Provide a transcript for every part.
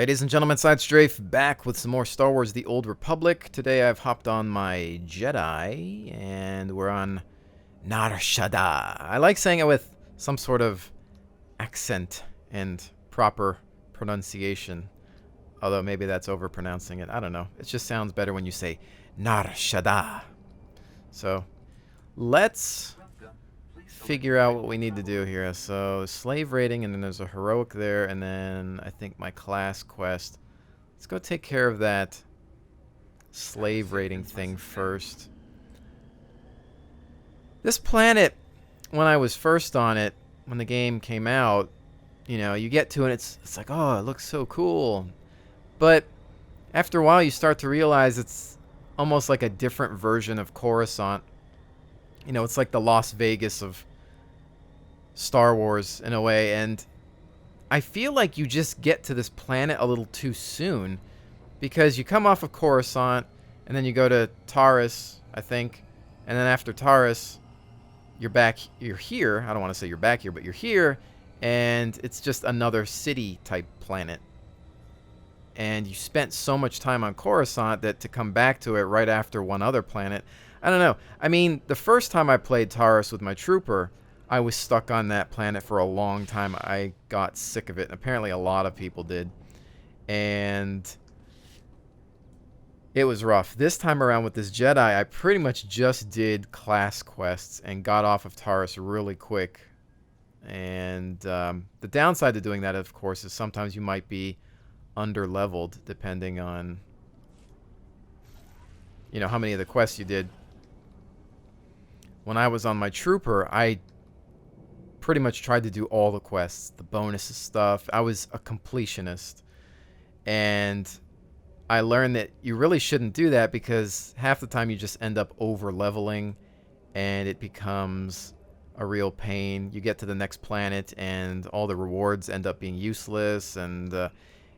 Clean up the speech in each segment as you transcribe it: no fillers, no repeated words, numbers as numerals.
Ladies and gentlemen, SideStrafe back with some more Star Wars The Old Republic. Today I've hopped on my Jedi, and we're on Nar Shaddaa. I like saying it with some sort of accent and proper pronunciation. Although maybe that's overpronouncing it. I don't know. It just sounds better when you say Nar Shaddaa. So, let's figure out what we need to do here. So slave raiding, and then there's a heroic there, and then I think my class quest. Let's go take care of that slave raiding thing first. This planet, when I was first on it, when the game came out, you know, you get to it, it's like, oh, it looks so cool. But after a while you start to realize it's almost like a different version of Coruscant. You know, it's like the Las Vegas of Star Wars in a way, and I feel like you just get to this planet a little too soon, because you come off of Coruscant and then you go to Taurus, I think, and then after Taurus you're here. I don't want to say you're back here, but you're here, and it's just another city type planet. And you spent so much time on Coruscant that to come back to it right after one other planet, I don't know. I mean, the first time I played Taurus with my trooper, I was stuck on that planet for a long time. I got sick of it. And apparently a lot of people did. And it was rough. This time around with this Jedi, I pretty much just did class quests and got off of Taurus really quick. And the downside to doing that, of course, is sometimes you might be under-leveled depending on, you know, how many of the quests you did. When I was on my trooper, I pretty much tried to do all the quests, the bonus stuff. I was a completionist, and I learned that you really shouldn't do that, because half the time you just end up over leveling and it becomes a real pain. You get to the next planet and all the rewards end up being useless, and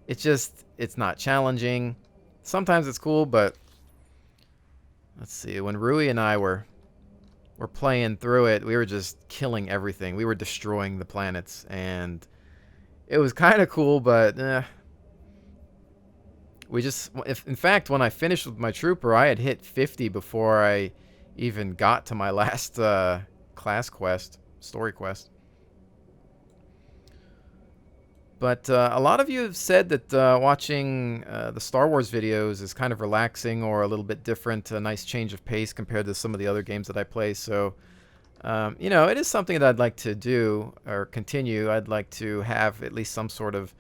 it's not challenging. Sometimes it's cool, but let's see, when Rui and I were playing through it, we were just killing everything. We were destroying the planets, and it was kind of cool, but in fact, when I finished with my trooper, I had hit 50 before I even got to my last class quest, story quest. But a lot of you have said that watching the Star Wars videos is kind of relaxing or a little bit different, a nice change of pace compared to some of the other games that I play. So, you know, it is something that I'd like to do or continue. I'd like to have at least some sort of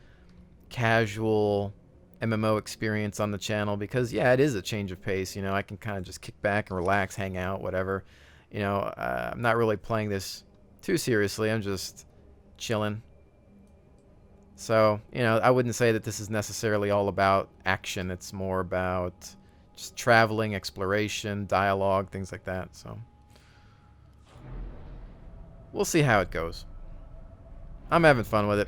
casual MMO experience on the channel, because, yeah, it is a change of pace. You know, I can kind of just kick back and relax, hang out, whatever. You know, I'm not really playing this too seriously. I'm just chilling. So, you know, I wouldn't say that this is necessarily all about action. It's more about just traveling, exploration, dialogue, things like that. So, we'll see how it goes. I'm having fun with it.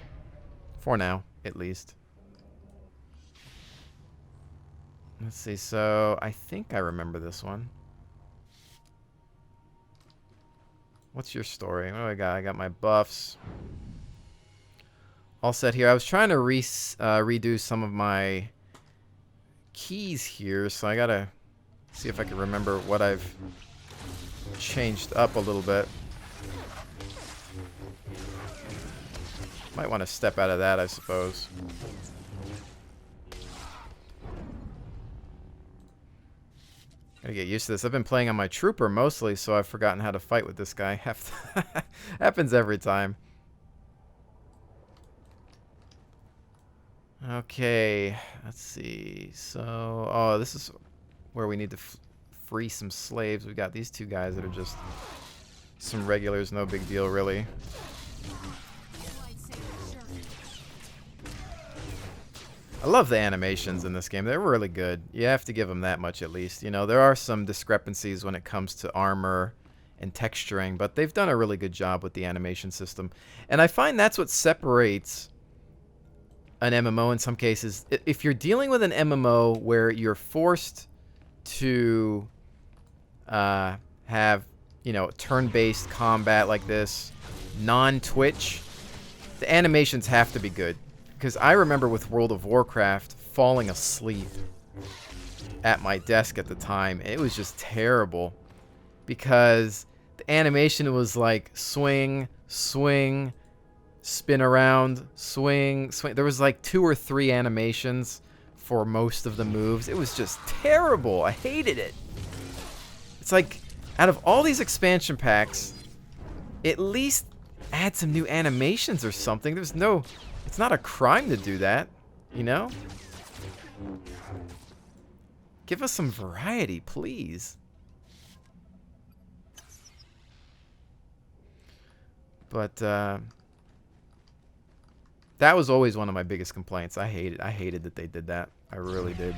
For now, at least. Let's see. So, I think I remember this one. What's your story? What do I got? I got my buffs all set here. I was trying to redo some of my keys here, so I gotta see if I can remember what I've changed up a little bit. Might want to step out of that, I suppose. Gotta get used to this. I've been playing on my trooper mostly, so I've forgotten how to fight with this guy. Happens every time. Okay, let's see. So, oh, this is where we need to free some slaves. We've got these two guys that are just some regulars, no big deal, really. I love the animations in this game. They're really good. You have to give them that much, at least. You know, there are some discrepancies when it comes to armor and texturing, but they've done a really good job with the animation system. And I find that's what separates an MMO in some cases. If you're dealing with an MMO where you're forced to have, you know, turn-based combat like this, non-twitch, the animations have to be good. Because I remember with World of Warcraft falling asleep at my desk at the time. It was just terrible. Because the animation was like swing, swing, spin around, swing, swing. There was like 2 or 3 animations for most of the moves. It was just terrible. I hated it. It's like, out of all these expansion packs, at least add some new animations or something. There's no... It's not a crime to do that, you know? Give us some variety, please. But, that was always one of my biggest complaints. I hated that they did that. I really did.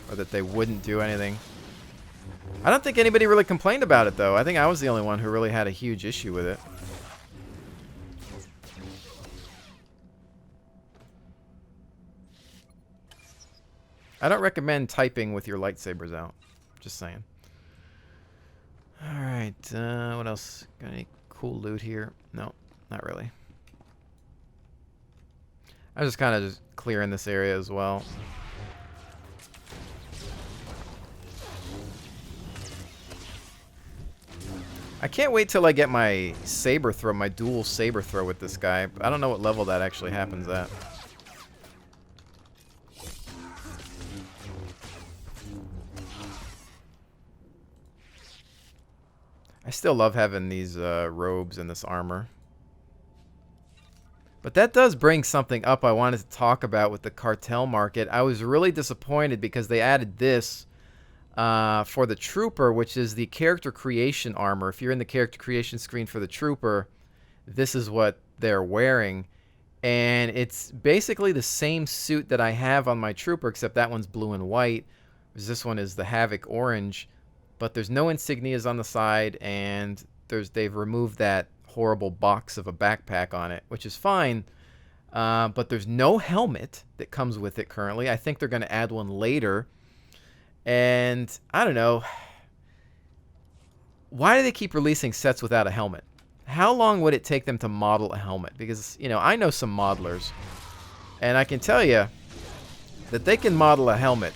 Or that they wouldn't do anything. I don't think anybody really complained about it, though. I think I was the only one who really had a huge issue with it. I don't recommend typing with your lightsabers out. Just saying. Alright, what else? Got any cool loot here? No, not really. I'm just kind of just clearing this area as well. I can't wait till I get my saber throw, my dual saber throw with this guy. I don't know what level that actually happens at. I still love having these robes and this armor. But that does bring something up I wanted to talk about with the cartel market. I was really disappointed because they added this for the trooper, which is the character creation armor. If you're in the character creation screen for the trooper, this is what they're wearing. And it's basically the same suit that I have on my trooper, except that one's blue and white. Whereas this one is the Havoc orange. But there's no insignias on the side, and they've removed that horrible box of a backpack on it, which is fine. But there's no helmet that comes with it currently. I think they're going to add one later. And I don't know. Why do they keep releasing sets without a helmet? How long would it take them to model a helmet? Because, you know, I know some modelers, and I can tell you that they can model a helmet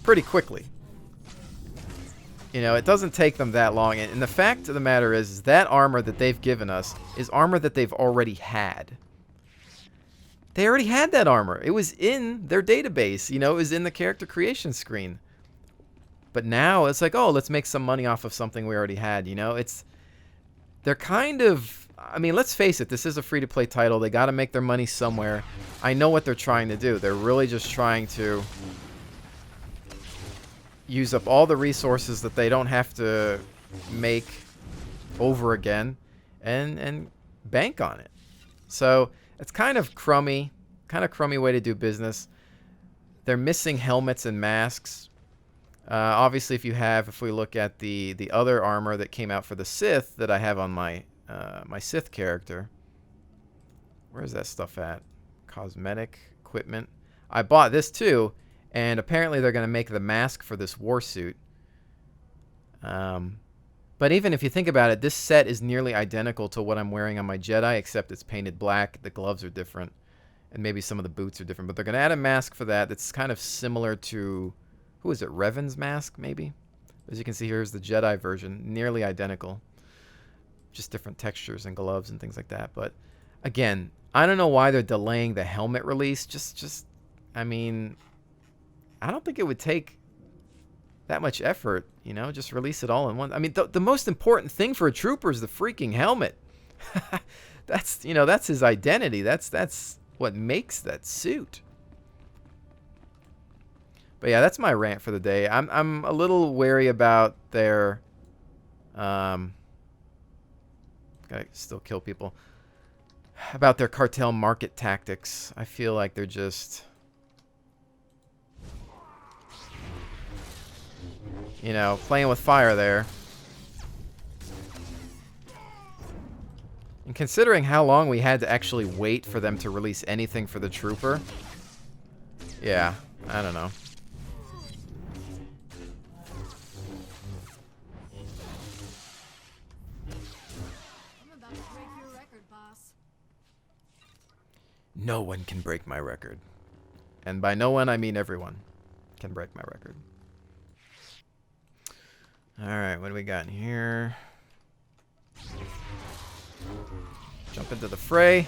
pretty quickly. You know, it doesn't take them that long. And the fact of the matter is that armor that they've given us is armor that they've already had. They already had that armor. It was in their database. You know, it was in the character creation screen. But now it's like, oh, let's make some money off of something we already had. You know, they're kind of, I mean, let's face it. This is a free-to-play title. They got to make their money somewhere. I know what they're trying to do. They're really just trying to use up all the resources that they don't have to make over again and bank on it. So it's kind of crummy way to do business. They're missing helmets and masks. Obviously, if we look at the other armor that came out for the Sith that I have on my my Sith character, where's that stuff at? Cosmetic equipment. I bought this too. And apparently they're going to make the mask for this war suit. But even if you think about it, this set is nearly identical to what I'm wearing on my Jedi, except it's painted black. The gloves are different. And maybe some of the boots are different. But they're going to add a mask for that that's kind of similar to, who is it, Revan's mask, maybe? As you can see, here's the Jedi version. Nearly identical. Just different textures and gloves and things like that. But again, I don't know why they're delaying the helmet release. I mean, I don't think it would take that much effort, you know, just release it all in one. I mean, the most important thing for a trooper is the freaking helmet. That's his identity. That's what makes that suit. But yeah, that's my rant for the day. I'm a little wary about their gotta still kill people. About their cartel market tactics. I feel like they're just, you know, playing with fire there. And considering how long we had to actually wait for them to release anything for the trooper, yeah, I don't know. no one can break my record. And by no one, I mean everyone can break my record. Alright, what do we got in here? Jump into the fray.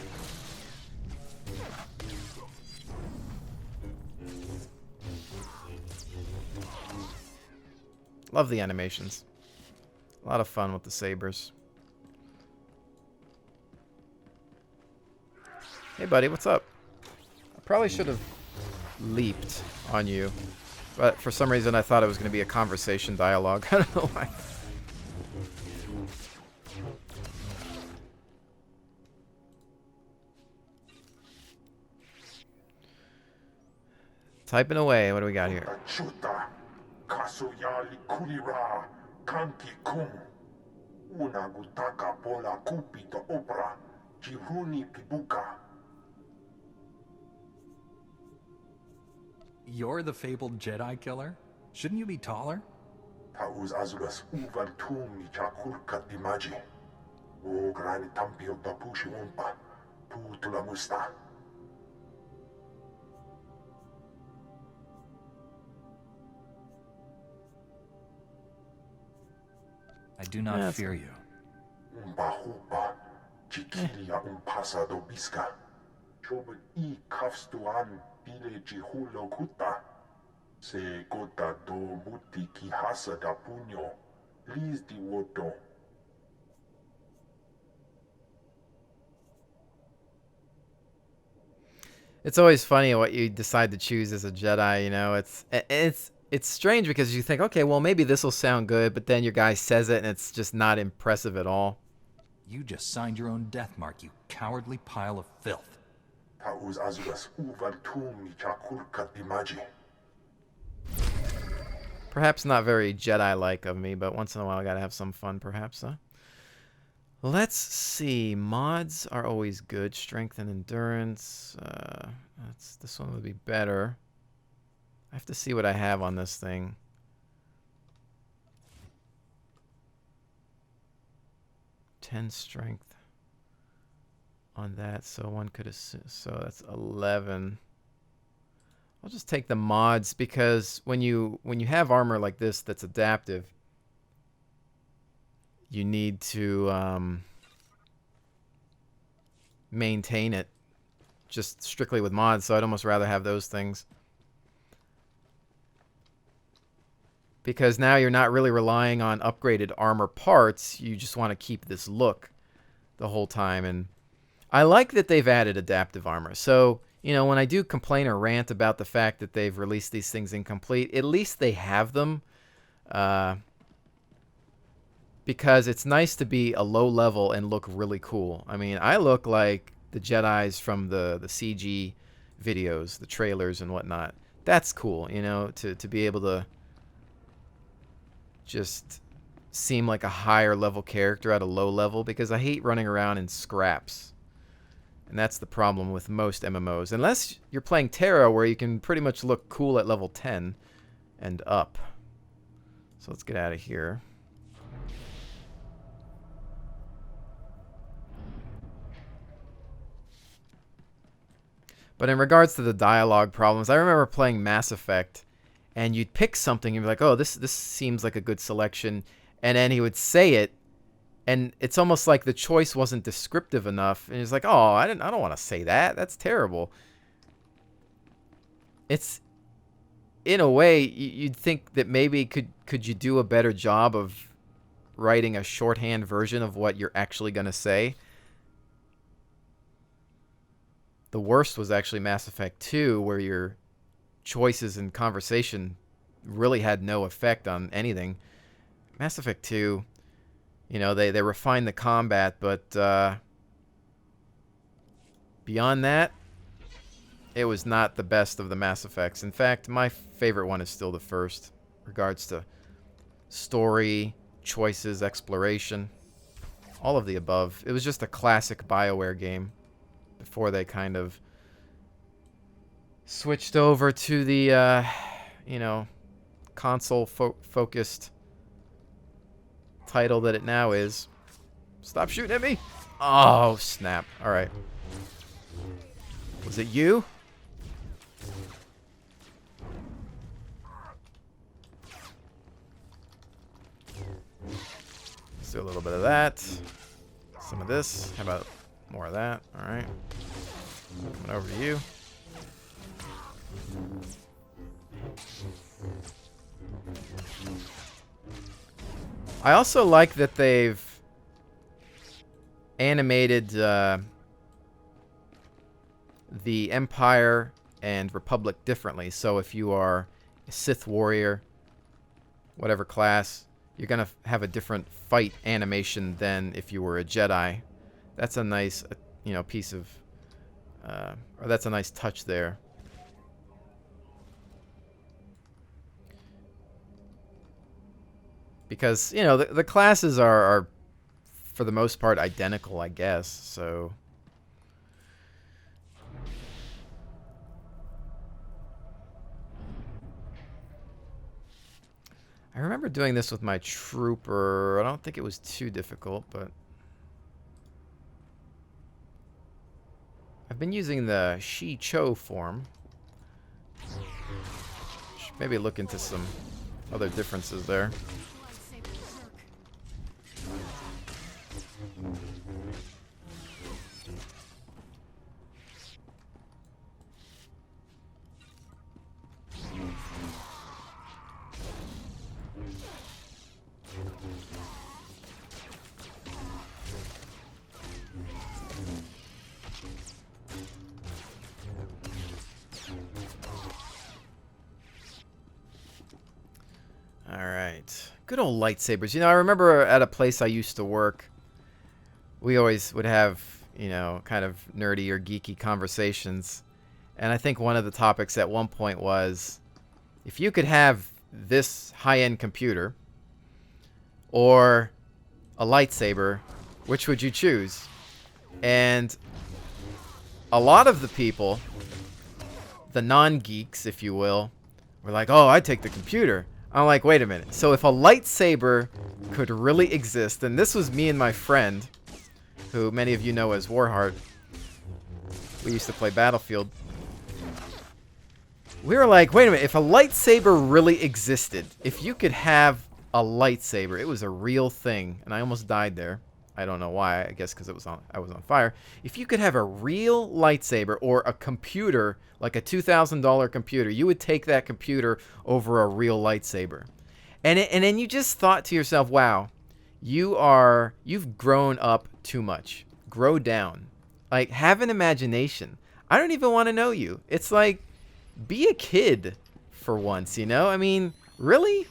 Love the animations. A lot of fun with the sabers. Hey buddy, what's up? I probably should have leaped on you, but for some reason I thought it was going to be a conversation dialogue. I don't know why. Typing away. What do we got here? You're the fabled Jedi killer? Shouldn't you be taller? I do not fear you. It's always funny what you decide to choose as a Jedi, you know. It's strange because you think, okay, well maybe this will sound good, but then your guy says it and it's just not impressive at all. You just signed your own death mark, you cowardly pile of filth. Perhaps not very Jedi-like of me, but once in a while I gotta have some fun, perhaps, huh? Let's see. Mods are always good. Strength and endurance. This one would be better. I have to see what I have on this thing. $10 strength on that, so one could assume. So that's 11. I'll just take the mods because when you have armor like this that's adaptive, you need to maintain it just strictly with mods, so I'd almost rather have those things. Because now you're not really relying on upgraded armor parts, you just want to keep this look the whole time. And I like that they've added adaptive armor. So, you know, when I do complain or rant about the fact that they've released these things incomplete, at least they have them. Because it's nice to be a low level and look really cool. I mean, I look like the Jedis from the CG videos, the trailers and whatnot. That's cool, you know, to be able to just seem like a higher level character at a low level, because I hate running around in scraps. And that's the problem with most MMOs. Unless you're playing Terra, where you can pretty much look cool at level 10 and up. So let's get out of here. But in regards to the dialogue problems, I remember playing Mass Effect, and you'd pick something and be like, oh, this seems like a good selection. And then he would say it, and it's almost like the choice wasn't descriptive enough. And he's like, oh, I don't want to say that. That's terrible. It's, in a way, you'd think that maybe could you do a better job of writing a shorthand version of what you're actually going to say. The worst was actually Mass Effect 2, where your choices in conversation really had no effect on anything. Mass Effect 2, you know, they refined the combat, but beyond that, it was not the best of the Mass Effects. In fact, my favorite one is still the first, in regards to story, choices, exploration, all of the above. It was just a classic BioWare game before they kind of switched over to the, you know, console-focused title that it now is. Stop shooting at me! Oh, snap. Alright. Was it you? Let's do a little bit of that. Some of this. How about more of that? Alright. Coming over to you. I also like that they've animated the Empire and Republic differently. So if you are a Sith warrior, whatever class, you're going to have a different fight animation than if you were a Jedi. That's a nice, you know, piece of, or that's a nice touch there. Because, you know, the classes are, for the most part, identical, I guess, so... I remember doing this with my trooper. I don't think it was too difficult, but... I've been using the Shi-Cho form. Should maybe look into some other differences there. Alright. Good old lightsabers. You know, I remember at a place I used to work, we always would have, you know, kind of nerdy or geeky conversations. And I think one of the topics at one point was, if you could have this high-end computer or a lightsaber, which would you choose? And a lot of the people, the non-geeks, if you will, were like, oh, I'd take the computer. I'm like, wait a minute. So if a lightsaber could really exist, and this was me and my friend, who many of you know as Warheart. We used to play Battlefield. We were like, wait a minute. If a lightsaber really existed, if you could have a lightsaber, it was a real thing. And I almost died there. I don't know why. I guess because I was on fire. If you could have a real lightsaber or a computer, like a $2,000 computer, you would take that computer over a real lightsaber. And then you just thought to yourself, wow, you've grown up too much. Grow down. Like, have an imagination. I don't even want to know you. It's like, be a kid for once, you know? I mean, really?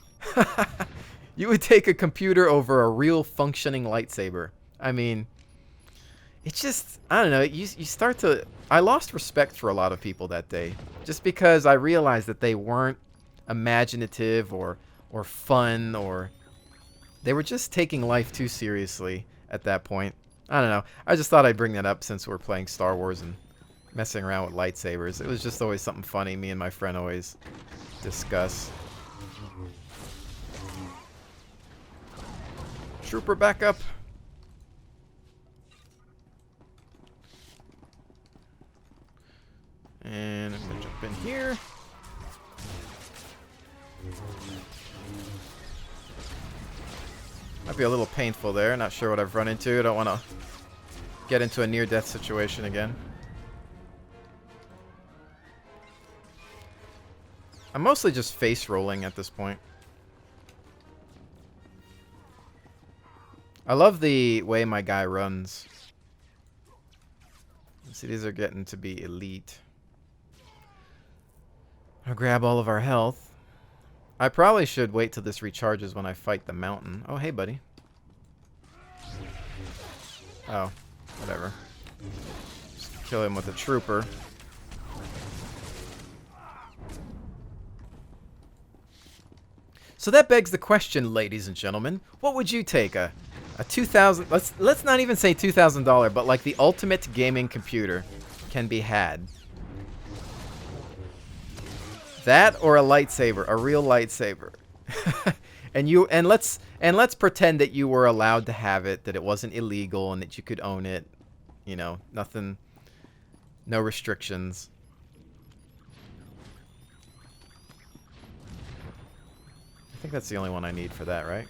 You would take a computer over a real functioning lightsaber. I mean, it's just, I don't know, you start to... I lost respect for a lot of people that day. Just because I realized that they weren't imaginative or fun, or... They were just taking life too seriously at that point. I don't know. I just thought I'd bring that up since we're playing Star Wars and messing around with lightsabers. It was just always something funny me and my friend always discuss. Trooper back up. And I'm going to jump in here. Might be a little painful there. Not sure what I've run into. I don't want to get into a near-death situation again. I'm mostly just face rolling at this point. I love the way my guy runs. See, these are getting to be elite. I'll grab all of our health. I probably should wait till this recharges when I fight the mountain. Oh, hey, buddy. Oh, whatever. Just kill him with a trooper. So that begs the question, ladies and gentlemen. What would you take? A $2,000... Let's not even say $2,000, but like the ultimate gaming computer can be had. That or a lightsaber, a real lightsaber. and let's pretend that you were allowed to have it, that it wasn't illegal and that you could own it. You know, nothing No restrictions. I think that's the only one I need for that, right?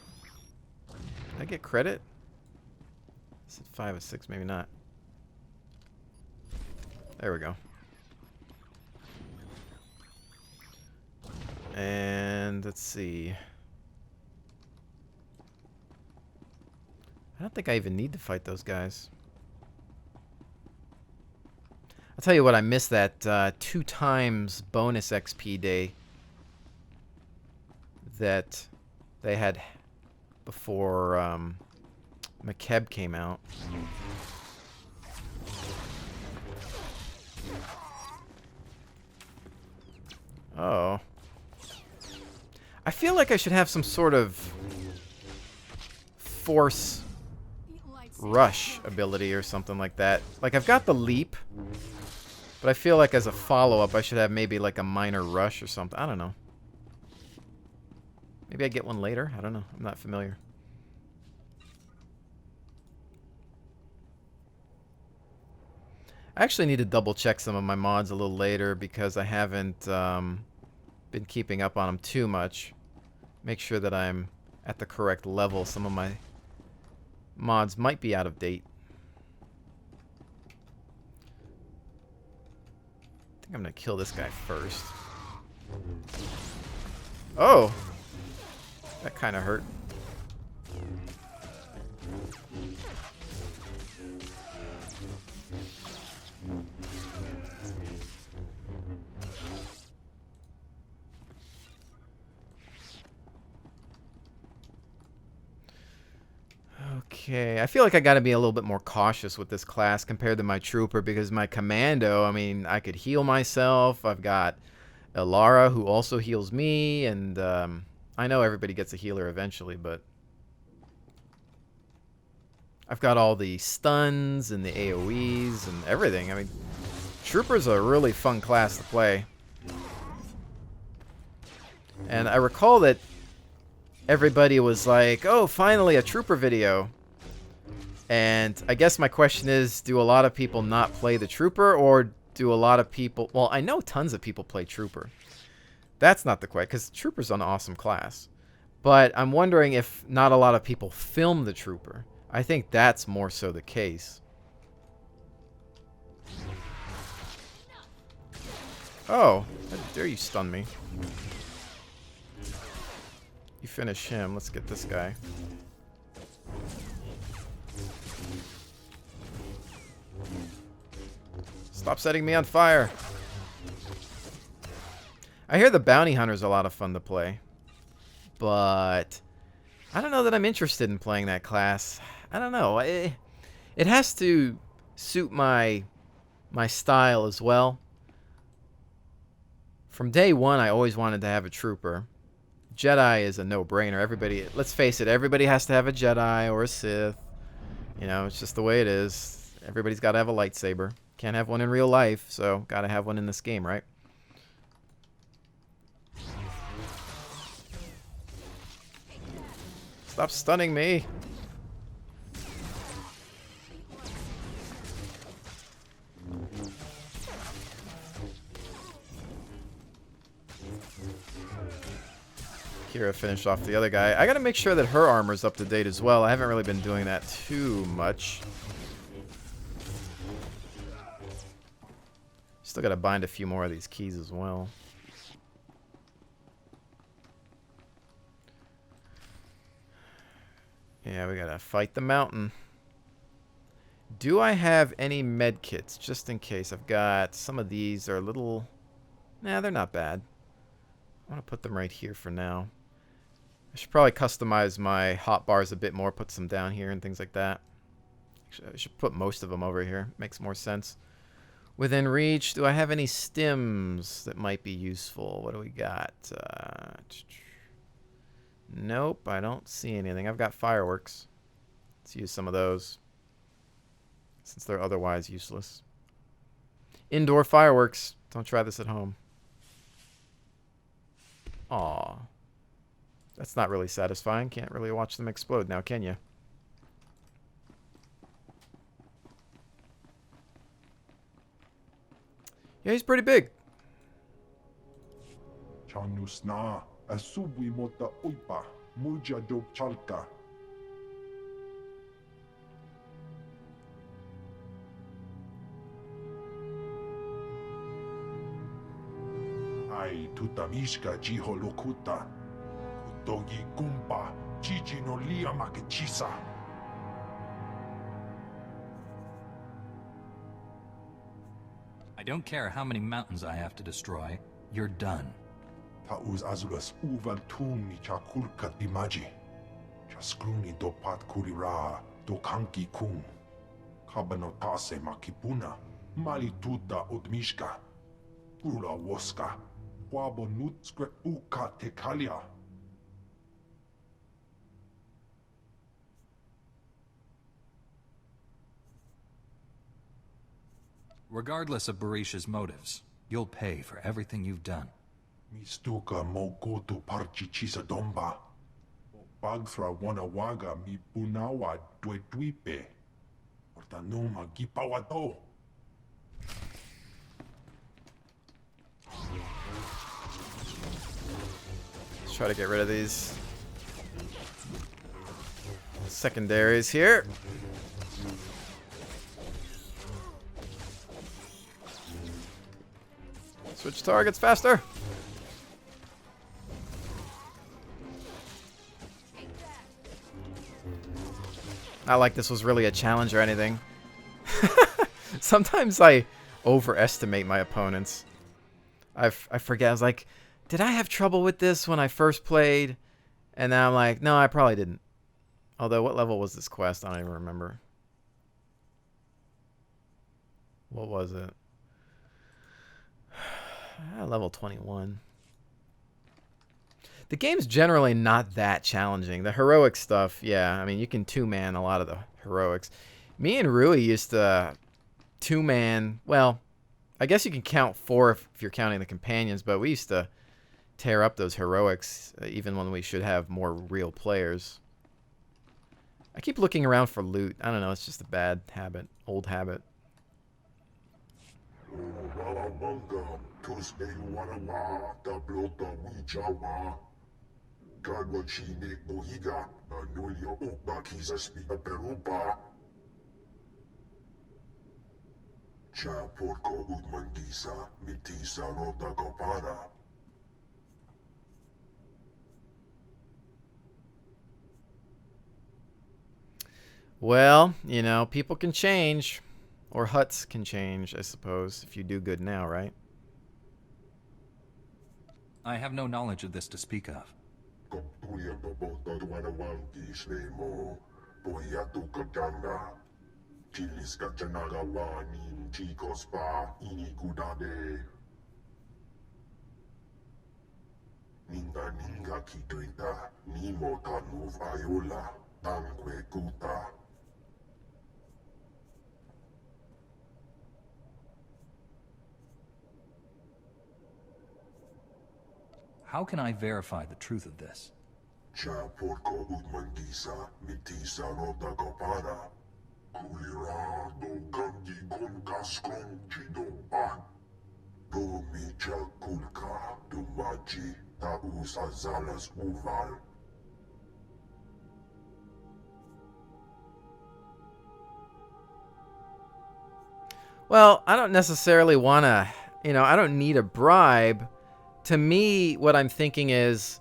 Did I get credit? Is it 5 or 6? Maybe not. There we go. And let's see. I don't think I even need to fight those guys. I'll tell you what, I missed that 2 times bonus XP day that they had before McKeb came out. Oh. I feel like I should have some sort of force rush ability or something like that. Like, I've got the leap, but I feel like as a follow-up I should have maybe like a minor rush or something. I don't know. Maybe I get one later? I don't know. I'm not familiar. I actually need to double check some of my mods a little later because I haven't been keeping up on them too much. Make sure that I'm at the correct level. Some of my mods might be out of date. I think I'm gonna kill this guy first. Oh! That kind of hurt. Okay, I feel like I gotta be a little bit more cautious with this class compared to my trooper because my commando, I mean, I could heal myself. I've got Elara who also heals me, and I know everybody gets a healer eventually, but I've got all the stuns and the AoEs and everything. I mean, trooper's a really fun class to play. And I recall that everybody was like, oh, finally a trooper video. And I guess my question is, do a lot of people not play the trooper, or do a lot of people... Well, I know tons of people play trooper. That's not the question, because trooper's an awesome class. But I'm wondering if not a lot of people film the trooper. I think that's more so the case. Oh, how dare you stun me. You finish him. Let's get this guy. Stop setting me on fire. I hear the bounty hunter's a lot of fun to play. But I don't know that I'm interested in playing that class. I don't know. It has to suit my style as well. From day one, I always wanted to have a trooper. Jedi is a no-brainer. Everybody, let's face it, everybody has to have a Jedi or a Sith. You know, it's just the way it is. Everybody's got to have a lightsaber. Can't have one in real life, so got to have one in this game, right? Stop stunning me. Kira finished off the other guy. I gotta make sure that her armor's up to date as well. I haven't really been doing that too much. Still gotta bind a few more of these keys as well. Yeah, we gotta fight the mountain. Do I have any med kits, just in case? I've got some of these are a little... Nah, they're not bad. I want to put them right here for now. I should probably customize my hotbars a bit more, put some down here and things like that. Actually, I should put most of them over here. Makes more sense. Within reach, do I have any stims that might be useful? What do we got? Nope, I don't see anything. I've got fireworks. Let's use some of those, since they're otherwise useless. Indoor fireworks. Don't try this at home. Aw. That's not really satisfying. Can't really watch them explode now, can you? Yeah, he's pretty big. Chanusna, asubwi mota uipa, muja do chalka. Ai tutamishka jiholokuta, kutogi kumpa, chichi no lia makechisa. I don't care how many mountains I have to destroy. You're done. Tauz azugas uval tumi chakulka dimaji. Chaskruni do pat kurira, do kanki kum. Kabano tase makipuna, mali tuta odmishka. Ula woska, wabo nutskre uka tekalia. Regardless of Barisha's motives, you'll pay for everything you've done. Mistuka mo gotu parchi chisa domba. Bagthra wanawaga mi punawa dwetuipe. Ortanoma gipawato. Let's try to get rid of these secondaries here. Switch targets faster. Not like this was really a challenge or anything. Sometimes I overestimate my opponents. I forget. I was like, did I have trouble with this when I first played? And now I'm like, no, I probably didn't. Although, what level was this quest? I don't even remember. What was it? Level 21. The game's generally not that challenging. The heroic stuff, yeah. I mean, you can two-man a lot of the heroics. Me and Rui used to two-man... Well, I guess you can count 4 if you're counting the companions, but we used to tear up those heroics, even when we should have more real players. I keep looking around for loot. I don't know, it's just a bad habit. Old habit. Well, you know, people can change. Or huts can change, I suppose, if you do good now, right? I have no knowledge of this to speak of. How can I verify the truth of this? Well, I don't necessarily want to, you know, I don't need a bribe. To me, what I'm thinking is,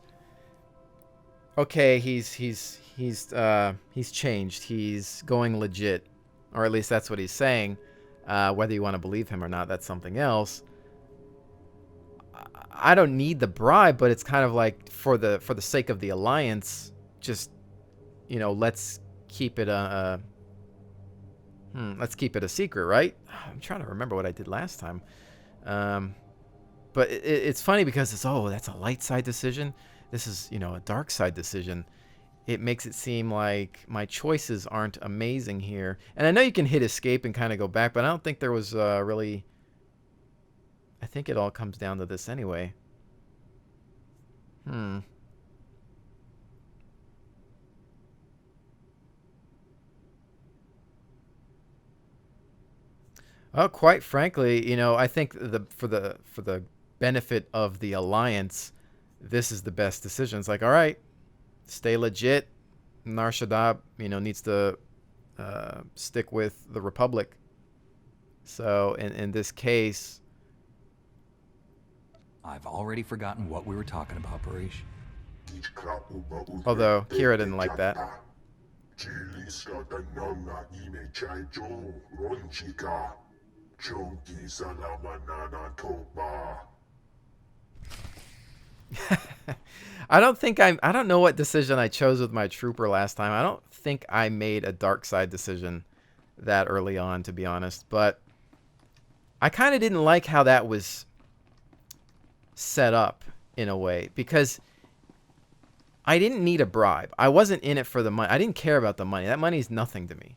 okay, he's changed. He's going legit, or at least that's what he's saying. Whether you want to believe him or not, that's something else. I don't need the bribe, but it's kind of like for the sake of the alliance, just, you know, let's keep it a secret, right? I'm trying to remember what I did last time. But it's funny because it's, oh, that's a light side decision. This is, you know, a dark side decision. It makes it seem like my choices aren't amazing here. And I know you can hit escape and kind of go back, but I don't think there was really... I think it all comes down to this anyway. Well, quite frankly, I think for the benefit of the alliance, this is the best decision. It's like, all right, stay legit. Nar Shaddaa, needs to stick with the Republic. So in this case, I've already forgotten what we were talking about, Parish. although Kira didn't like that. I don't know what decision I chose with my trooper last time. I don't think I made a dark side decision that early on, to be honest. But I kind of didn't like how that was set up in a way, because I didn't need a bribe. I wasn't in it for the money. I didn't care about the money. That money is nothing to me.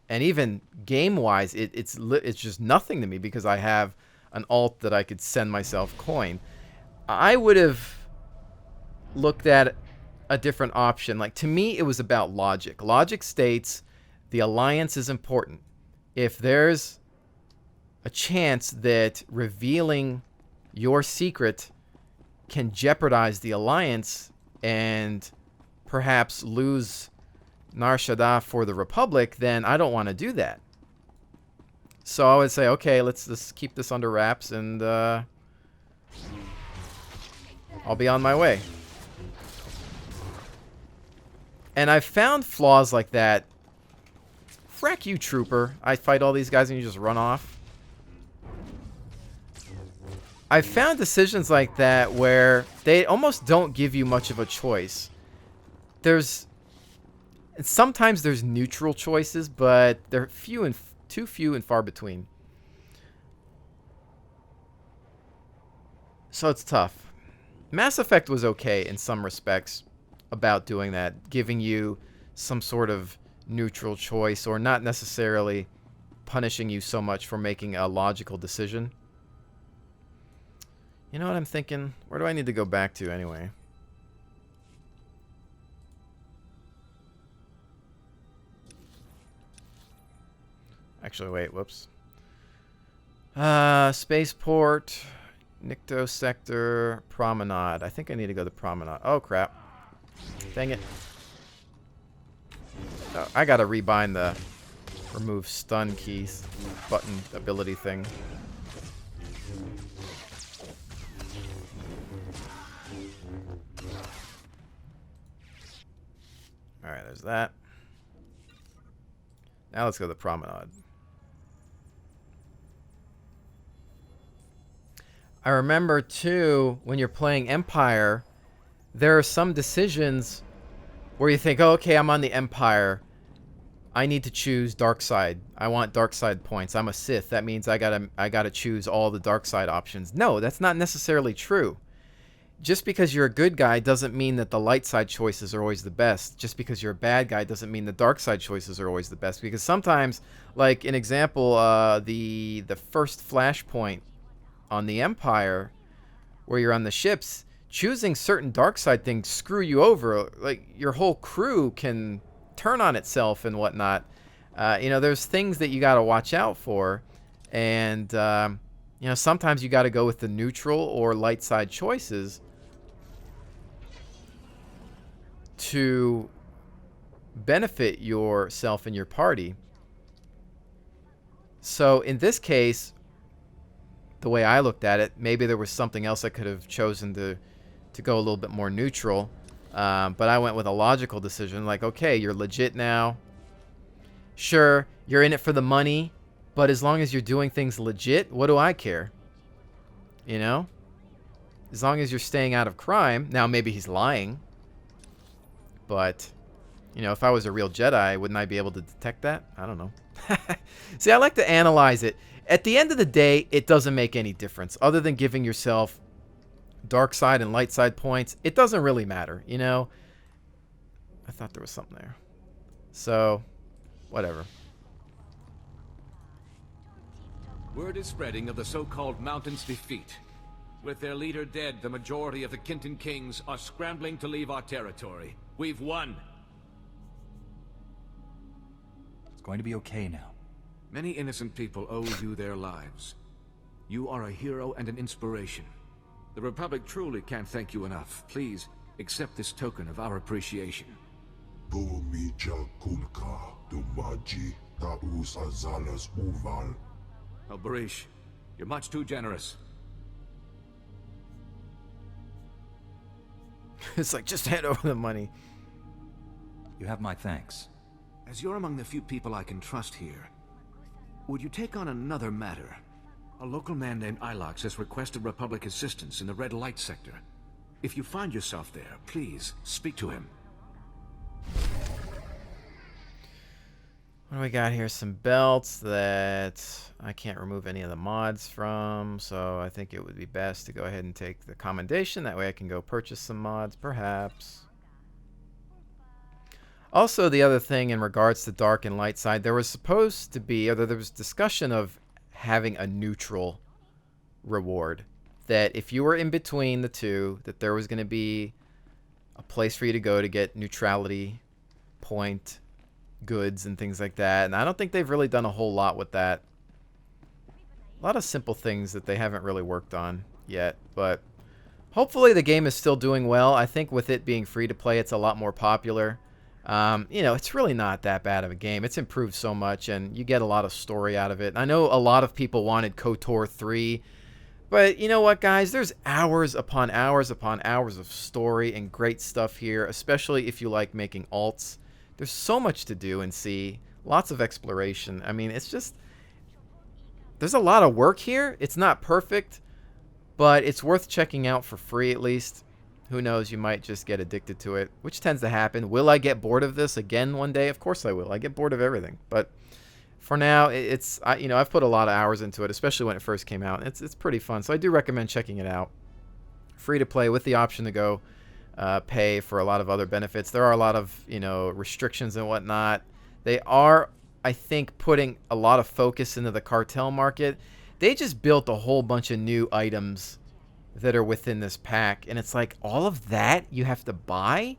And even game-wise, it's just nothing to me because I have an alt that I could send myself coin. I would have looked at a different option. Like, to me, it was about logic. Logic states the alliance is important. If there's a chance that revealing your secret can jeopardize the alliance and perhaps lose Nar Shaddaa for the Republic, then I don't want to do that. So I would say, okay, let's keep this under wraps, and I'll be on my way. And I've found flaws like that. Frack you, trooper. I fight all these guys and you just run off. I've found decisions like that where they almost don't give you much of a choice. Sometimes there's neutral choices, but they're too few and far between. So it's tough. Mass Effect was okay in some respects about doing that, giving you some sort of neutral choice, or not necessarily punishing you so much for making a logical decision. You know what I'm thinking? Where do I need to go back to anyway? Actually, wait, whoops. Spaceport, Nikto Sector, Promenade. I think I need to go to Promenade. Oh, crap. Dang it. Oh, I gotta rebind the remove stun keys button ability thing. Alright, there's that. Now let's go to the Promenade. I remember, too, when you're playing Empire, there are some decisions where you think, oh, okay, I'm on the Empire. I need to choose dark side. I want dark side points. I'm a Sith. That means I gotta choose all the dark side options. No, that's not necessarily true. Just because you're a good guy doesn't mean that the light side choices are always the best. Just because you're a bad guy doesn't mean the dark side choices are always the best. Because sometimes, like an example, the first flashpoint on the Empire, where you're on the ships, choosing certain dark side things screw you over. Like, your whole crew can turn on itself and whatnot. There's things that you got to watch out for, and sometimes you got to go with the neutral or light side choices to benefit yourself and your party. So in this case, the way I looked at it, maybe there was something else I could have chosen to go a little bit more neutral. But I went with a logical decision, like, okay, you're legit now. Sure, you're in it for the money, but as long as you're doing things legit, what do I care? As long as you're staying out of crime. Now, maybe he's lying. But, if I was a real Jedi, wouldn't I be able to detect that? I don't know. See, I like to analyze it. At the end of the day, it doesn't make any difference. Other than giving yourself dark side and light side points, it doesn't really matter, I thought there was something there. So, whatever. Word is spreading of the so-called Mountain's defeat. With their leader dead, the majority of the Kintan Kings are scrambling to leave our territory. We've won. It's going to be okay now. Many innocent people owe you their lives. You are a hero and an inspiration. The Republic truly can't thank you enough. Please, accept this token of our appreciation. Bumija kulka dumaji taus azalas uval. Oh, Barish, you're much too generous. It's like, just hand over the money. You have my thanks. As you're among the few people I can trust here, would you take on another matter? A local man named Ilox has requested Republic assistance in the Red Light sector. If you find yourself there, please speak to him. What do we got here? Some belts that I can't remove any of the mods from, so I think it would be best to go ahead and take the commendation. That way I can go purchase some mods, perhaps. Also, the other thing in regards to dark and light side, there was supposed to be, or there was discussion of having a neutral reward. That if you were in between the two, that there was going to be a place for you to go to get neutrality point goods and things like that. And I don't think they've really done a whole lot with that. A lot of simple things that they haven't really worked on yet. But hopefully the game is still doing well. I think with it being free to play, it's a lot more popular. You know, it's really not that bad of a game. It's improved so much, and you get a lot of story out of it. And I know a lot of people wanted KOTOR 3, but you know what, guys? There's hours upon hours upon hours of story and great stuff here, especially if you like making alts. There's so much to do and see. Lots of exploration. I mean, it's just... there's a lot of work here. It's not perfect, but it's worth checking out for free at least. Who knows, you might just get addicted to it, which tends to happen. Will I get bored of this again one day? Of course I will. I get bored of everything. But for now, you know, I've put a lot of hours into it, especially when it first came out. It's pretty fun, so I do recommend checking it out. Free to play with the option to go pay for a lot of other benefits. There are a lot of, you know, restrictions and whatnot. They are, I think, putting a lot of focus into the cartel market. They just built a whole bunch of new items that are within this pack, and it's like all of that you have to buy,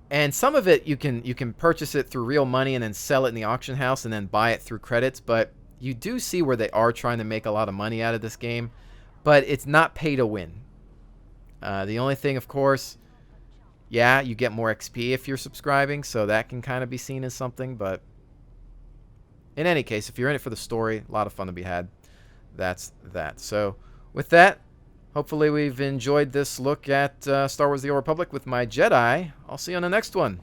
and some of it you can purchase it through real money and then sell it in the auction house and then buy it through credits. But you do see where they are trying to make a lot of money out of this game, but it's not pay to win. The only thing, of course, yeah, you get more XP if you're subscribing, so that can kind of be seen as something. But in any case, if you're in it for the story, a lot of fun to be had. That's that. So with that, hopefully we've enjoyed this look at Star Wars The Old Republic with my Jedi. I'll see you on the next one.